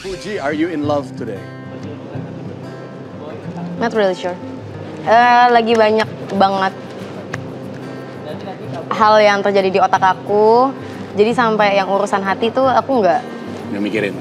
Fuji, are you in love today? Not really sure. Lagi banyak banget hal yang terjadi di otak aku. Jadi sampai yang urusan hati tuh aku nggak mikirin.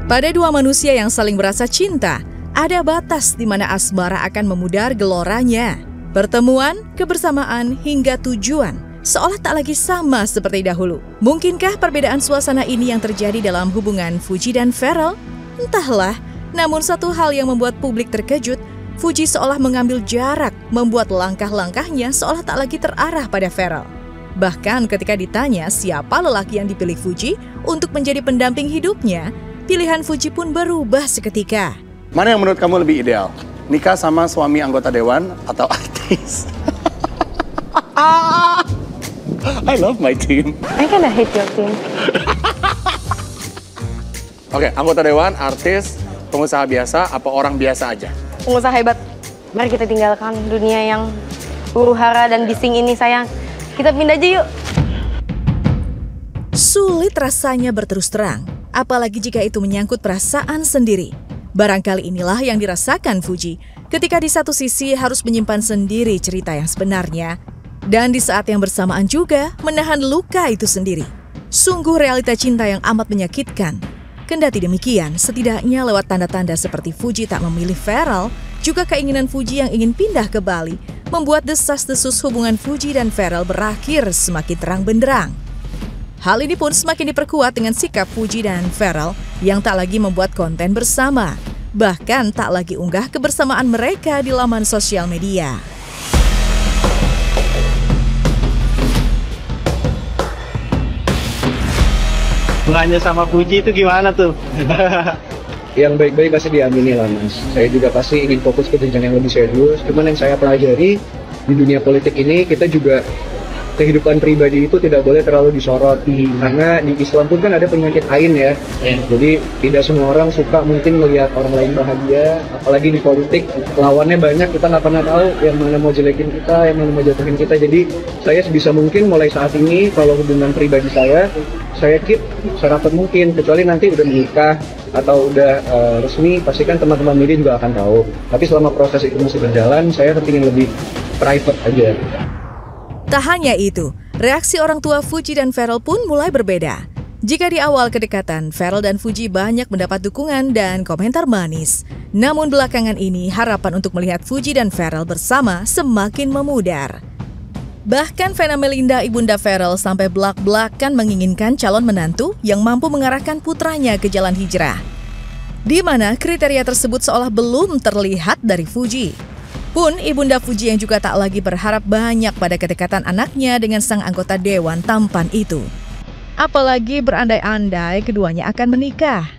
Pada dua manusia yang saling merasa cinta, ada batas di mana asmara akan memudar geloranya. Pertemuan, kebersamaan, hingga tujuan seolah tak lagi sama seperti dahulu. Mungkinkah perbedaan suasana ini yang terjadi dalam hubungan Fuji dan Pharrell? Entahlah, namun satu hal yang membuat publik terkejut, Fuji seolah mengambil jarak, membuat langkah-langkahnya seolah tak lagi terarah pada Pharrell. Bahkan ketika ditanya siapa lelaki yang dipilih Fuji untuk menjadi pendamping hidupnya, pilihan Fuji pun berubah seketika. Mana yang menurut kamu lebih ideal? Nikah sama suami anggota dewan atau artis? I love my team. I kinda hate your team. Oke, anggota dewan, artis, pengusaha biasa, apa orang biasa aja? Pengusaha hebat. Mari kita tinggalkan dunia yang huru-hara dan bising ini, sayang. Kita pindah aja yuk. Sulit rasanya berterus terang, apalagi jika itu menyangkut perasaan sendiri. Barangkali inilah yang dirasakan Fuji ketika di satu sisi harus menyimpan sendiri cerita yang sebenarnya, dan di saat yang bersamaan juga menahan luka itu sendiri. Sungguh realita cinta yang amat menyakitkan. Kendati demikian, setidaknya lewat tanda-tanda seperti Fuji tak memilih Pharrell, juga keinginan Fuji yang ingin pindah ke Bali, membuat desas-desus hubungan Fuji dan Pharrell berakhir semakin terang benderang. Hal ini pun semakin diperkuat dengan sikap Fuji dan Pharrell yang tak lagi membuat konten bersama, bahkan tak lagi unggah kebersamaan mereka di laman sosial media. Hubungannya sama Fuji itu gimana tuh? Yang baik-baik pasti diamini lah mas. Saya juga pasti ingin fokus ke jenjang yang lebih serius. Cuman yang saya pelajari di dunia politik ini, kita juga kehidupan pribadi itu tidak boleh terlalu disoroti. Karena di Islam pun kan ada penyakit ain ya. Jadi tidak semua orang suka mungkin melihat orang lain bahagia. Apalagi di politik, lawannya banyak, kita nggak pernah tahu yang mana mau jelekin kita, yang mana mau jatuhin kita. Jadi saya sebisa mungkin mulai saat ini, kalau hubungan pribadi saya keep serapat mungkin. Kecuali nanti udah menikah atau udah resmi, pastikan teman-teman media juga akan tahu. Tapi selama proses itu masih berjalan, saya ingin lebih private aja. Tak hanya itu, reaksi orang tua Fuji dan Pharrell pun mulai berbeda. Jika di awal kedekatan, Pharrell dan Fuji banyak mendapat dukungan dan komentar manis. Namun belakangan ini, harapan untuk melihat Fuji dan Pharrell bersama semakin memudar. Bahkan Vena Melinda, ibunda Pharrell, sampai belak-belakan menginginkan calon menantu yang mampu mengarahkan putranya ke jalan hijrah. Di mana kriteria tersebut seolah belum terlihat dari Fuji. Pun ibunda Fuji yang juga tak lagi berharap banyak pada kedekatan anaknya dengan sang anggota dewan tampan itu. Apalagi berandai-andai keduanya akan menikah.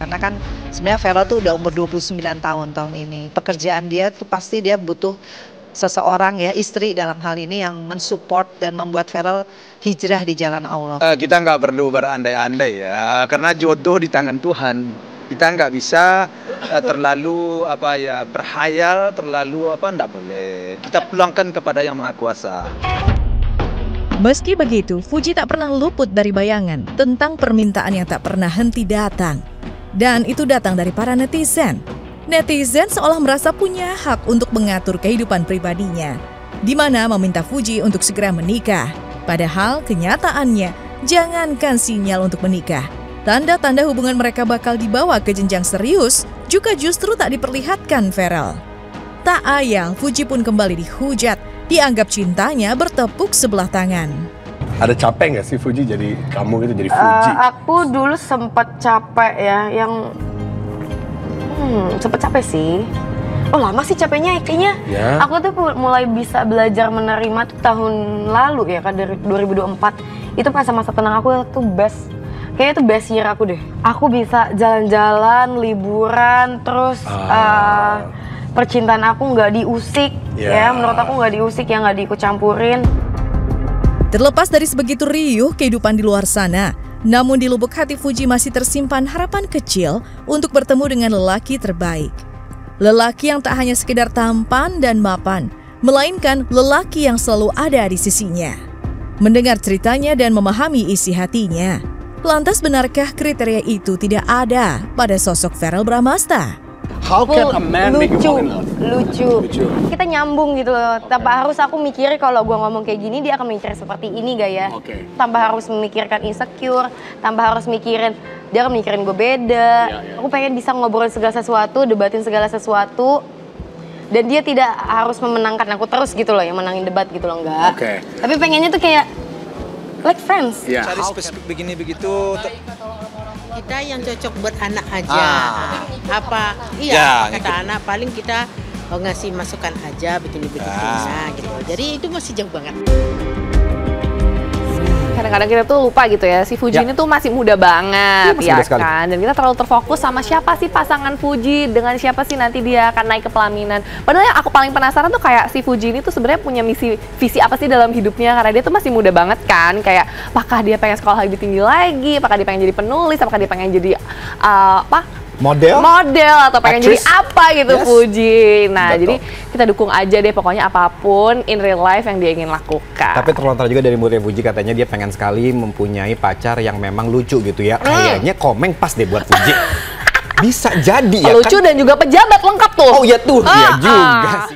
Karena kan sebenarnya Pharrell tuh udah umur 29 tahun ini. Pekerjaan dia tuh pasti dia butuh seseorang ya, istri dalam hal ini yang mensupport dan membuat Pharrell hijrah di jalan Allah. Kita nggak perlu berandai-andai ya, karena jodoh di tangan Tuhan. Kita nggak bisa terlalu berhayal, terlalu nggak boleh. Kita pulangkan kepada Yang Maha Kuasa. Meski begitu, Fuji tak pernah luput dari bayangan tentang permintaan yang tak pernah henti datang. Dan itu datang dari para netizen. Netizen seolah merasa punya hak untuk mengatur kehidupan pribadinya, di mana meminta Fuji untuk segera menikah. Padahal kenyataannya, jangankan sinyal untuk menikah, tanda-tanda hubungan mereka bakal dibawa ke jenjang serius juga justru tak diperlihatkan Pharrell. Tak ayal, Fuji pun kembali dihujat, dianggap cintanya bertepuk sebelah tangan. Ada capek nggak sih Fuji jadi kamu gitu, jadi Fuji? Aku dulu sempat capek ya, sempat capek sih. Oh lama sih capeknya kayaknya. Ya. Aku tuh mulai bisa belajar menerima tuh tahun lalu ya kan, dari 2024. Itu masa-masa tenang aku tuh best. Kayaknya itu best year aku deh. Aku bisa jalan-jalan, liburan, terus percintaan aku nggak diusik. Ya menurut aku nggak diusik, ya nggak diikut campurin. Terlepas dari sebegitu riuh kehidupan di luar sana, namun di lubuk hati Fuji masih tersimpan harapan kecil untuk bertemu dengan lelaki terbaik. Lelaki yang tak hanya sekedar tampan dan mapan, melainkan lelaki yang selalu ada di sisinya. Mendengar ceritanya dan memahami isi hatinya, Lantas benarkah kriteria itu tidak ada pada sosok Verrell Bramasta? How can a man make you fall in love? Lucu. Kita nyambung gitu loh. Tanpa harus aku mikir kalau gue ngomong kayak gini dia akan mikir seperti ini gak ya? Oke. Tanpa harus memikirkan insecure, tanpa harus mikirin dia akan mikirin gue beda. Aku pengen bisa ngobrol segala sesuatu, debatin segala sesuatu. Dan dia tidak harus memenangkan aku terus gitu loh, yang menangin debat gitu loh, enggak. Oke. Tapi pengennya tuh kayak like friends. Yeah. Cari spesifik begini begitu. Kita yang cocok buat anak aja. Apa? Iya, Ya, apa kata anak paling kita ngasih masukan aja begini-begini gitu. Jadi itu masih jauh banget. Kadang-kadang kita tuh lupa gitu ya, si Fuji ini tuh masih muda banget, ya kan? Dan kita terlalu terfokus sama siapa sih pasangan Fuji, dengan siapa sih nanti dia akan naik ke pelaminan. Padahal yang aku paling penasaran tuh kayak si Fuji ini tuh sebenarnya punya visi apa sih dalam hidupnya, karena dia tuh masih muda banget kan. Kayak apakah dia pengen sekolah lebih tinggi lagi, apakah dia pengen jadi penulis, apakah dia pengen jadi model atau pengen jadi apa gitu Fuji. Nah, jadi kita dukung aja deh pokoknya apapun in real life yang dia ingin lakukan. Tapi terlontar juga dari muridnya Fuji, katanya dia pengen sekali mempunyai pacar yang memang lucu gitu ya. Kayaknya Komeng pas deh buat Fuji. Bisa jadi ya lucu kan? Dan juga pejabat lengkap tuh. Oh ya tuh, dia juga